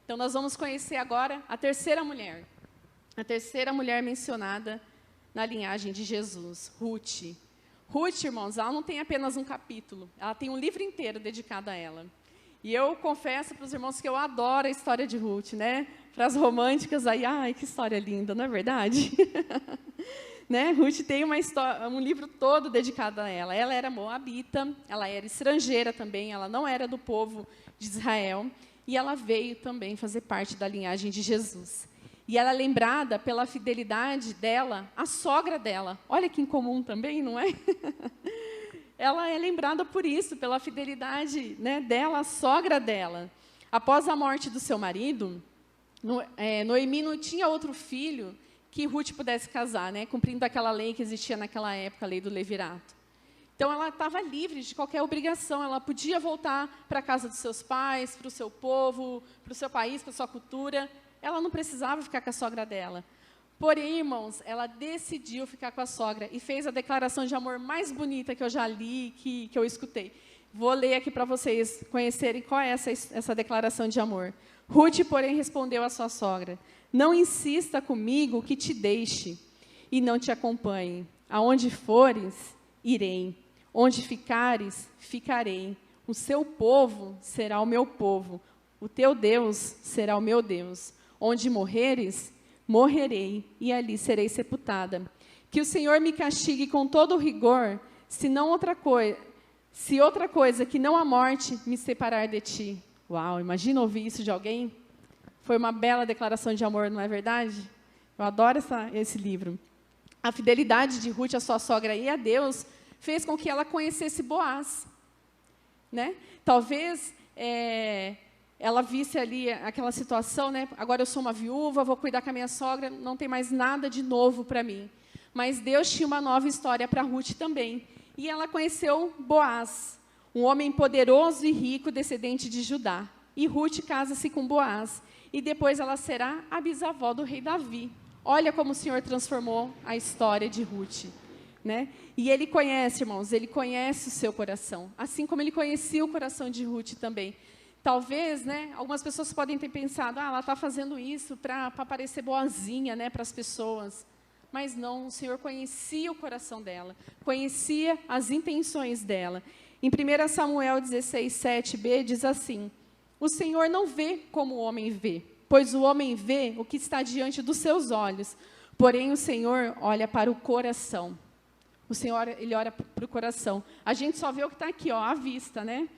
Então, nós vamos conhecer agora a terceira mulher mencionada na linhagem de Jesus, Ruth. Ruth, irmãos, ela não tem apenas um capítulo, ela tem um livro inteiro dedicado a ela. E eu confesso para os irmãos que eu adoro a história de Ruth, né? Para as românticas, aí, ai, que história linda, não é verdade? Né? Ruth tem um livro todo dedicado a ela. Ela era moabita, ela era estrangeira também, ela não era do povo de Israel, e ela veio também fazer parte da linhagem de Jesus. E ela é lembrada pela fidelidade dela, à sogra dela. Olha que incomum também, não é? Ela é lembrada por isso, pela fidelidade, né, dela, à sogra dela. Após a morte do seu marido, Noemi não tinha outro filho que Ruth pudesse casar, né, cumprindo aquela lei que existia naquela época, a lei do levirato. Então, ela estava livre de qualquer obrigação, ela podia voltar para a casa dos seus pais, para o seu povo, para o seu país, para a sua cultura. Ela não precisava ficar com a sogra dela. Porém, irmãos, ela decidiu ficar com a sogra e fez a declaração de amor mais bonita que eu já li, que eu escutei. Vou ler aqui para vocês conhecerem qual é essa declaração de amor. Ruth, porém, respondeu à sua sogra: não insista comigo que te deixe e não te acompanhe. Aonde fores, irei. Onde ficares, ficarei. O seu povo será o meu povo. O teu Deus será o meu Deus. Onde morreres, morrerei, e ali serei sepultada. Que o Senhor me castigue com todo o rigor, se outra coisa que não a morte me separar de ti. Uau, imagina ouvir isso de alguém? Foi uma bela declaração de amor, não é verdade? Eu adoro esse livro. A fidelidade de Ruth, a sua sogra, e a Deus, fez com que ela conhecesse Boaz. Né? Talvez ela visse ali aquela situação, né? Agora eu sou uma viúva, vou cuidar com a minha sogra, não tem mais nada de novo para mim. Mas Deus tinha uma nova história para Ruth também. E ela conheceu Boaz, um homem poderoso e rico, descendente de Judá. E Ruth casa-se com Boaz. E depois ela será a bisavó do rei Davi. Olha como o Senhor transformou a história de Ruth. Né? E Ele conhece, irmãos, Ele conhece o seu coração. Assim como Ele conhecia o coração de Ruth também. Talvez, né, algumas pessoas podem ter pensado, ela está fazendo isso para parecer boazinha, né, para as pessoas. Mas não, o Senhor conhecia o coração dela, conhecia as intenções dela. Em 1 Samuel 16, 7b, diz assim: o Senhor não vê como o homem vê, pois o homem vê o que está diante dos seus olhos, porém o Senhor olha para o coração. O Senhor, Ele olha para o coração. A gente só vê o que está aqui, ó, à vista, né?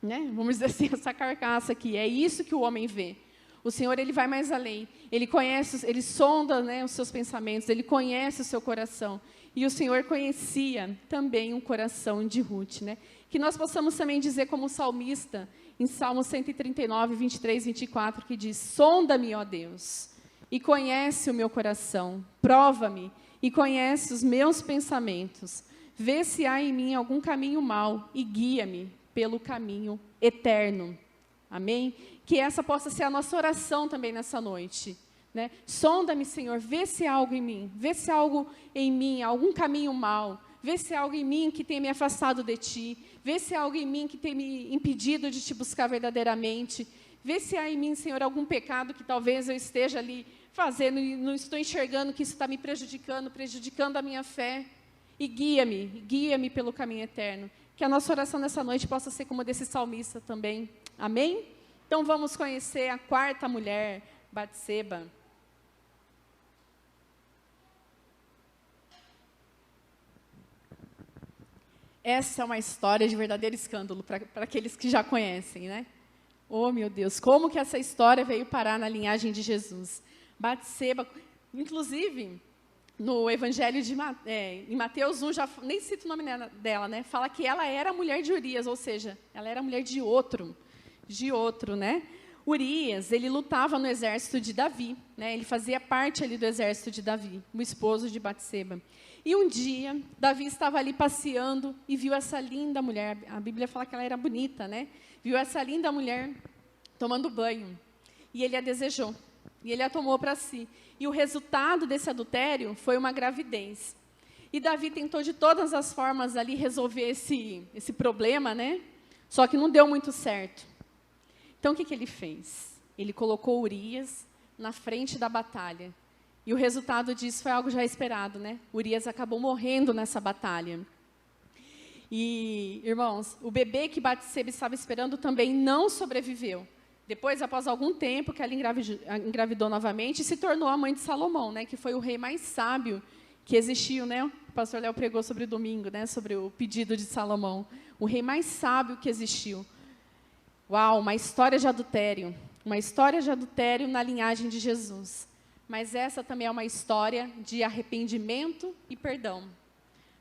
Vamos dizer assim, essa carcaça aqui, é isso que o homem vê. O Senhor, Ele vai mais além, Ele conhece, Ele sonda, né, os seus pensamentos, Ele conhece o seu coração. E o Senhor conhecia também o coração de Ruth. Né? Que nós possamos também dizer como o salmista, em Salmo 139, 23, 24, que diz: sonda-me, ó Deus, e conhece o meu coração, prova-me e conhece os meus pensamentos, vê se há em mim algum caminho mau e guia-me pelo caminho eterno. Amém? Que essa possa ser a nossa oração também nessa noite. Né? Sonda-me, Senhor, vê se há algo em mim, vê se há algo em mim, algum caminho mau, vê se há algo em mim que tem me afastado de Ti, vê se há algo em mim que tem me impedido de Te buscar verdadeiramente, vê se há em mim, Senhor, algum pecado que talvez eu esteja ali fazendo e não estou enxergando que isso está me prejudicando a minha fé, e guia-me pelo caminho eterno. Que a nossa oração nessa noite possa ser como a desse salmista também. Amém? Então, vamos conhecer a quarta mulher, Batseba. Essa é uma história de verdadeiro escândalo para aqueles que já conhecem, né? Oh, meu Deus, como que essa história veio parar na linhagem de Jesus? Batseba, inclusive, no Evangelho em Mateus 1, já nem cito o nome dela, né? Fala que ela era a mulher de Urias, ou seja, ela era a mulher de outro, né? Urias, ele lutava no exército de Davi, né? Ele fazia parte ali do exército de Davi, o esposo de Batseba. E um dia, Davi estava ali passeando e viu essa linda mulher, a Bíblia fala que ela era bonita, né? Viu essa linda mulher tomando banho, e ele a desejou, e ele a tomou para si. E o resultado desse adultério foi uma gravidez. E Davi tentou de todas as formas ali resolver esse problema, né? Só que não deu muito certo. Então, o que ele fez? Ele colocou Urias na frente da batalha. E o resultado disso foi algo já esperado, né? Urias acabou morrendo nessa batalha. E, irmãos, o bebê que Batseba estava esperando também não sobreviveu. Depois, após algum tempo, que ela engravidou novamente e se tornou a mãe de Salomão, né? Que foi o rei mais sábio que existiu, né? O pastor Léo pregou sobre o domingo, né? Sobre o pedido de Salomão. O rei mais sábio que existiu. Uau, uma história de adultério. Uma história de adultério na linhagem de Jesus. Mas essa também é uma história de arrependimento e perdão.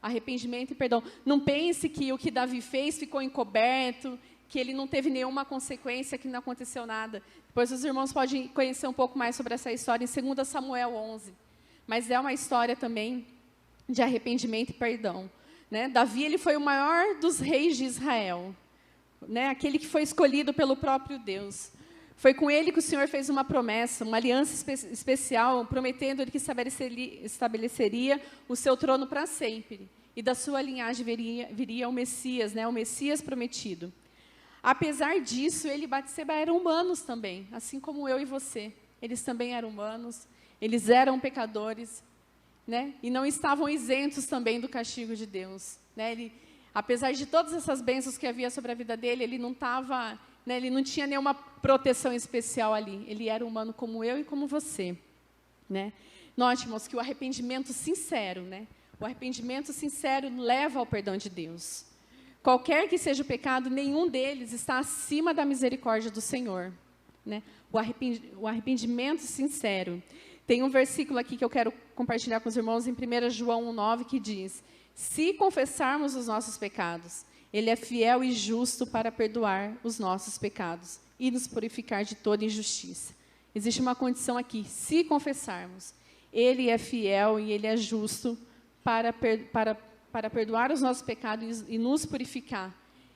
Arrependimento e perdão. Não pense que o que Davi fez ficou encoberto, que ele não teve nenhuma consequência, que não aconteceu nada. Depois os irmãos podem conhecer um pouco mais sobre essa história em 2 Samuel 11. Mas é uma história também de arrependimento e perdão. Né? Davi, ele foi o maior dos reis de Israel. Né? Aquele que foi escolhido pelo próprio Deus. Foi com ele que o Senhor fez uma promessa, uma aliança especial, prometendo-lhe que estabeleceria o seu trono para sempre. E da sua linhagem viria o Messias, né? O Messias prometido. Apesar disso, ele e Batseba eram humanos também, assim como eu e você. Eles também eram humanos, eles eram pecadores, né? E não estavam isentos também do castigo de Deus. Né? Apesar de todas essas bênçãos que havia sobre a vida dele, ele não estava... Né, ele não tinha nenhuma proteção especial ali. Ele era humano como eu e como você. Né? Note, irmãos, que o arrependimento sincero, né? O arrependimento sincero leva ao perdão de Deus. Qualquer que seja o pecado, nenhum deles está acima da misericórdia do Senhor. Né? O arrependimento sincero. Tem um versículo aqui que eu quero compartilhar com os irmãos em 1 João 1,9, que diz: se confessarmos os nossos pecados, Ele é fiel e justo para perdoar os nossos pecados e nos purificar de toda injustiça. Existe uma condição aqui: se confessarmos, Ele é fiel e Ele é justo para perdoar os nossos pecados e nos purificar.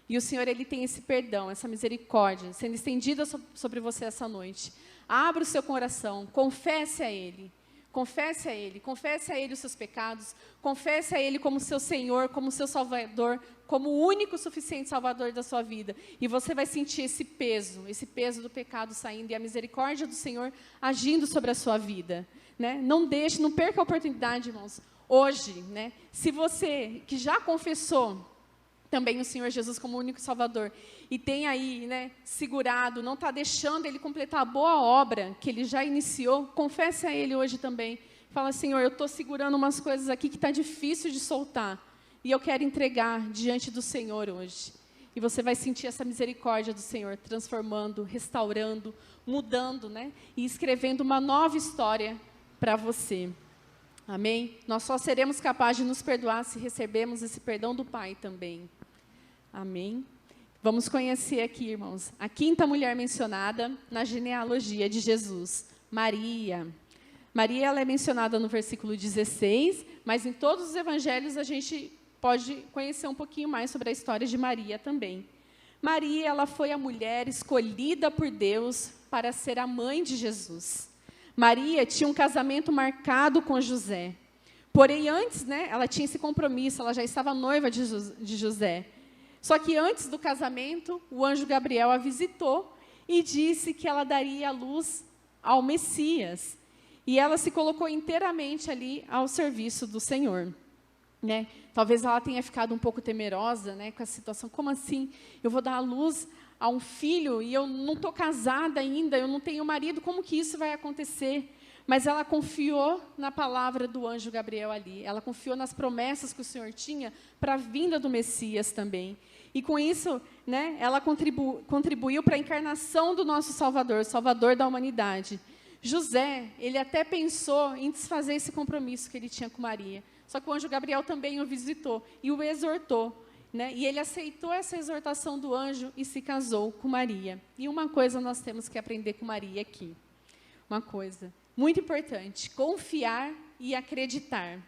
E o Senhor, Ele tem esse perdão, essa misericórdia, sendo estendida sobre você essa noite. Abra o seu coração, confesse a Ele. Confesse a Ele os seus pecados, confesse a Ele como seu Senhor, como seu Salvador, como o único suficiente Salvador da sua vida. E você vai sentir esse peso do pecado saindo e a misericórdia do Senhor agindo sobre a sua vida. Né? Não perca a oportunidade, irmãos. Hoje, né, se você que já confessou também o Senhor Jesus como o único Salvador, e tem aí, né, segurado, não está deixando Ele completar a boa obra que Ele já iniciou, confesse a Ele hoje também. Fala: Senhor, eu estou segurando umas coisas aqui que está difícil de soltar, e eu quero entregar diante do Senhor hoje. E você vai sentir essa misericórdia do Senhor, transformando, restaurando, mudando, né, e escrevendo uma nova história para você. Amém? Nós só seremos capazes de nos perdoar se recebermos esse perdão do Pai também. Amém? Vamos conhecer aqui, irmãos, a quinta mulher mencionada na genealogia de Jesus, Maria. Maria, ela é mencionada no versículo 16, mas em todos os evangelhos a gente pode conhecer um pouquinho mais sobre a história de Maria também. Maria, ela foi a mulher escolhida por Deus para ser a mãe de Jesus. Maria tinha um casamento marcado com José. Porém, antes, né, ela tinha esse compromisso, ela já estava noiva de José. Só que antes do casamento, o anjo Gabriel a visitou e disse que ela daria a luz ao Messias. E ela se colocou inteiramente ali ao serviço do Senhor. Né? Talvez ela tenha ficado um pouco temerosa, né, com a situação. Como assim? Eu vou dar a luz a um filho e eu não estou casada ainda, eu não tenho marido, como que isso vai acontecer? Mas ela confiou na palavra do anjo Gabriel ali, ela confiou nas promessas que o Senhor tinha para a vinda do Messias também. E com isso, né, ela contribuiu para a encarnação do nosso Salvador, Salvador da humanidade. José, ele até pensou em desfazer esse compromisso que ele tinha com Maria, só que o anjo Gabriel também o visitou e o exortou. Né? E ele aceitou essa exortação do anjo e se casou com Maria. E uma coisa nós temos que aprender com Maria aqui. Uma coisa muito importante: confiar e acreditar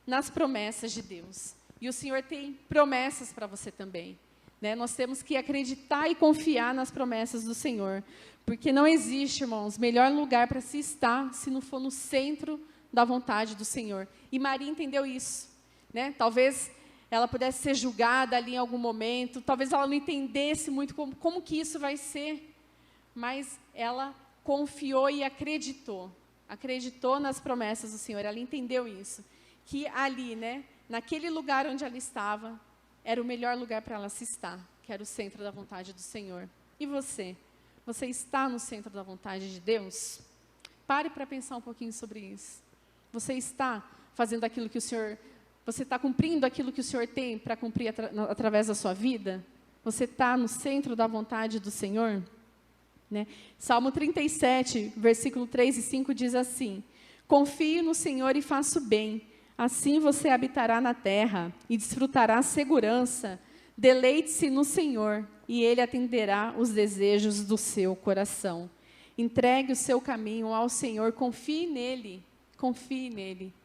nas promessas de Deus. E o Senhor tem promessas para você também. Né? Nós temos que acreditar e confiar nas promessas do Senhor. Porque não existe, irmãos, melhor lugar para se estar se não for no centro da vontade do Senhor. E Maria entendeu isso. Né? Talvez ela pudesse ser julgada ali em algum momento, talvez ela não entendesse muito como que isso vai ser, mas ela confiou e acreditou. Acreditou nas promessas do Senhor. Ela entendeu isso. Que ali, né, naquele lugar onde ela estava, era o melhor lugar para ela se estar, que era o centro da vontade do Senhor. E você? Você está no centro da vontade de Deus? Pare para pensar um pouquinho sobre isso. Você está fazendo aquilo que o Senhor... Você está cumprindo aquilo que o Senhor tem para cumprir através da sua vida? Você está no centro da vontade do Senhor? Né? Salmo 37, versículo 3 e 5 diz assim: confie no Senhor e faça o bem, assim você habitará na terra e desfrutará segurança. Deleite-se no Senhor e Ele atenderá os desejos do seu coração. Entregue o seu caminho ao Senhor, confie nele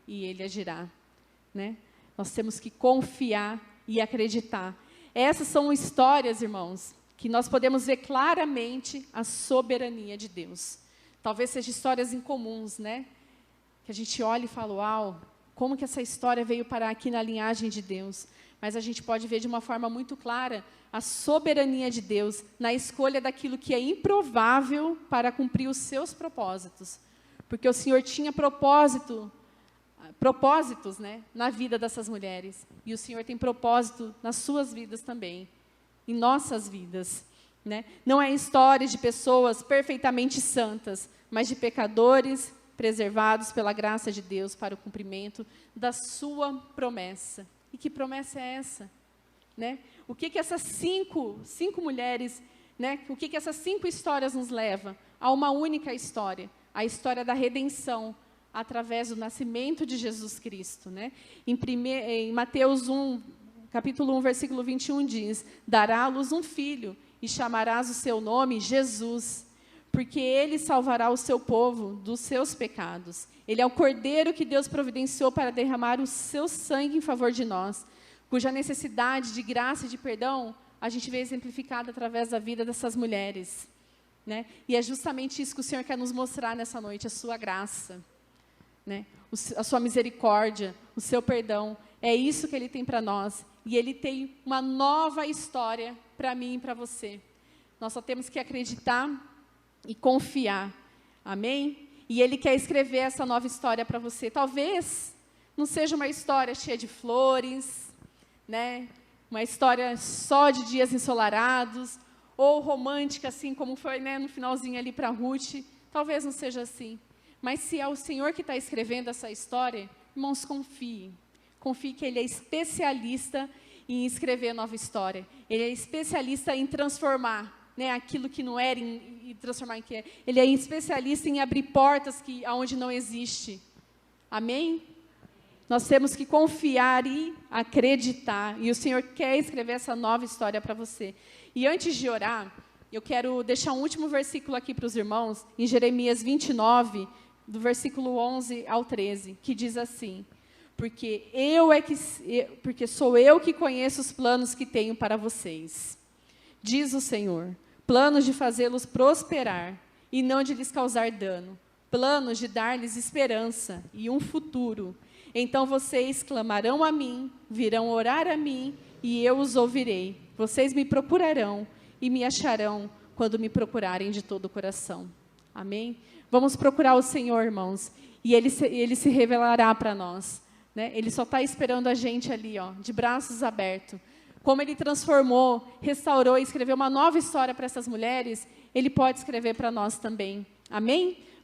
e Ele agirá. Né? Nós temos que confiar e acreditar. Essas são histórias, irmãos, que nós podemos ver claramente a soberania de Deus. Talvez sejam histórias incomuns, né? Que a gente olha e fala, uau, como que essa história veio parar aqui na linhagem de Deus? Mas a gente pode ver de uma forma muito clara a soberania de Deus na escolha daquilo que é improvável para cumprir os seus propósitos. Porque o Senhor tinha propósitos, né, na vida dessas mulheres. E o Senhor tem propósito nas suas vidas também, em nossas vidas. Né? Não é história de pessoas perfeitamente santas, mas de pecadores preservados pela graça de Deus para o cumprimento da sua promessa. E que promessa é essa? Né? O que essas cinco mulheres, né, o que essas 5 histórias nos levam? A uma única história, a história da redenção, através do nascimento de Jesus Cristo. Né? Em Mateus 1, capítulo 1, versículo 21, diz: dará à luz um filho, e chamarás o seu nome Jesus, porque ele salvará o seu povo dos seus pecados. Ele é o cordeiro que Deus providenciou para derramar o seu sangue em favor de nós, cuja necessidade de graça e de perdão a gente vê exemplificada através da vida dessas mulheres. Né? E é justamente isso que o Senhor quer nos mostrar nessa noite, a sua graça. Né? A sua misericórdia, o seu perdão, é isso que Ele tem para nós, e Ele tem uma nova história para mim e para você. Nós só temos que acreditar e confiar, amém? E Ele quer escrever essa nova história para você. Talvez não seja uma história cheia de flores, né? Uma história só de dias ensolarados, ou romântica, assim como foi, né, no finalzinho ali para Ruth. Talvez não seja assim. Mas se é o Senhor que está escrevendo essa história, irmãos, confie. Confie que Ele é especialista em escrever nova história. Ele é especialista em transformar, né, aquilo que não era e transformar em que é. Ele é especialista em abrir portas aonde não existe. Amém? Nós temos que confiar e acreditar. E o Senhor quer escrever essa nova história para você. E antes de orar, eu quero deixar um último versículo aqui para os irmãos, em Jeremias 29, do versículo 11 ao 13, que diz assim: porque sou eu que conheço os planos que tenho para vocês, diz o Senhor, planos de fazê-los prosperar e não de lhes causar dano, planos de dar-lhes esperança e um futuro. Então vocês clamarão a mim, virão orar a mim, e eu os ouvirei. Vocês me procurarão e me acharão quando me procurarem de todo o coração. Amém? Vamos procurar o Senhor, irmãos, e Ele se revelará para nós. Né? Ele só está esperando a gente ali, ó, de braços abertos. Como Ele transformou, restaurou e escreveu uma nova história para essas mulheres, Ele pode escrever para nós também. Amém?